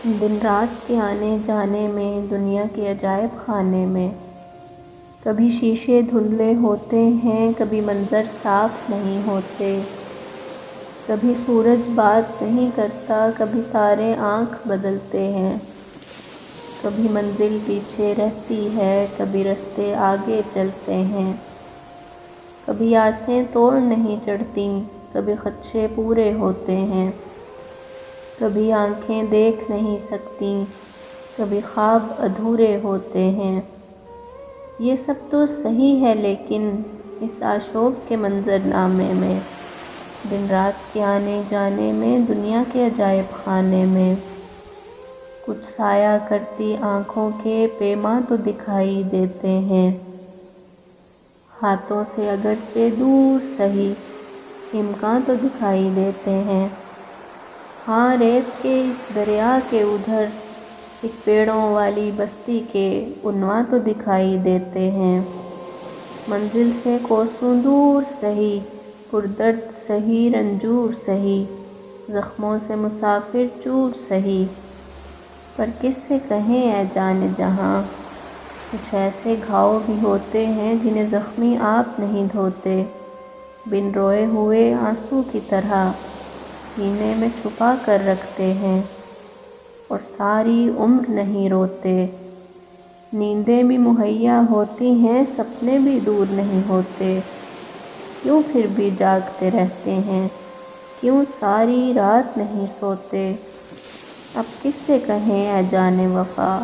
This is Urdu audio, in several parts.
دن رات کے آنے جانے میں، دنیا کے عجائب خانے میں، کبھی شیشے دھندلے ہوتے ہیں، کبھی منظر صاف نہیں ہوتے، کبھی سورج بات نہیں کرتا، کبھی تارے آنکھ بدلتے ہیں، کبھی منزل پیچھے رہتی ہے، کبھی رستے آگے چلتے ہیں، کبھی آسیں توڑ نہیں چڑھتی، کبھی خدشے پورے ہوتے ہیں، کبھی آنکھیں دیکھ نہیں سکتی، کبھی خواب ادھورے ہوتے ہیں۔ یہ سب تو صحیح ہے، لیکن اس آشوب کے منظر نامے میں، دن رات کے آنے جانے میں، دنیا کے عجائب خانے میں، کچھ سایہ کرتی آنکھوں کے پیماں تو دکھائی دیتے ہیں، ہاتھوں سے اگرچہ دور سہی امکان تو دکھائی دیتے ہیں۔ ہاں، ریت کے اس دریا کے ادھر ایک پیڑوں والی بستی کے عنواں تو دکھائی دیتے ہیں، منزل سے کوسوں دور سہی، پردرد سہی رنجور سہی، زخموں سے مسافر چور سہی، پر کس سے کہیں اے جان جہاں، کچھ ایسے گھاؤ بھی ہوتے ہیں جنہیں زخمی آپ نہیں دھوتے، بن روئے ہوئے آنسو کی طرح سینے میں چھپا کر رکھتے ہیں، اور ساری عمر نہیں روتے۔ نیندیں بھی مہیا ہوتی ہیں، سپنے بھی دور نہیں ہوتے، کیوں پھر بھی جاگتے رہتے ہیں، کیوں ساری رات نہیں سوتے؟ اب کس سے کہیں اے جان وفا،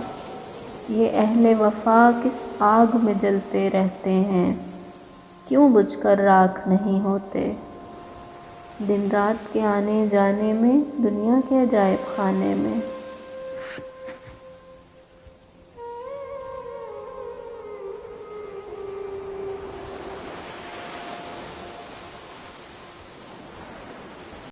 یہ اہل وفا کس آگ میں جلتے رہتے ہیں، کیوں بجھ کر راکھ نہیں ہوتے؟ دن رات کے آنے جانے میں، دنیا کے عجائب خانے میں۔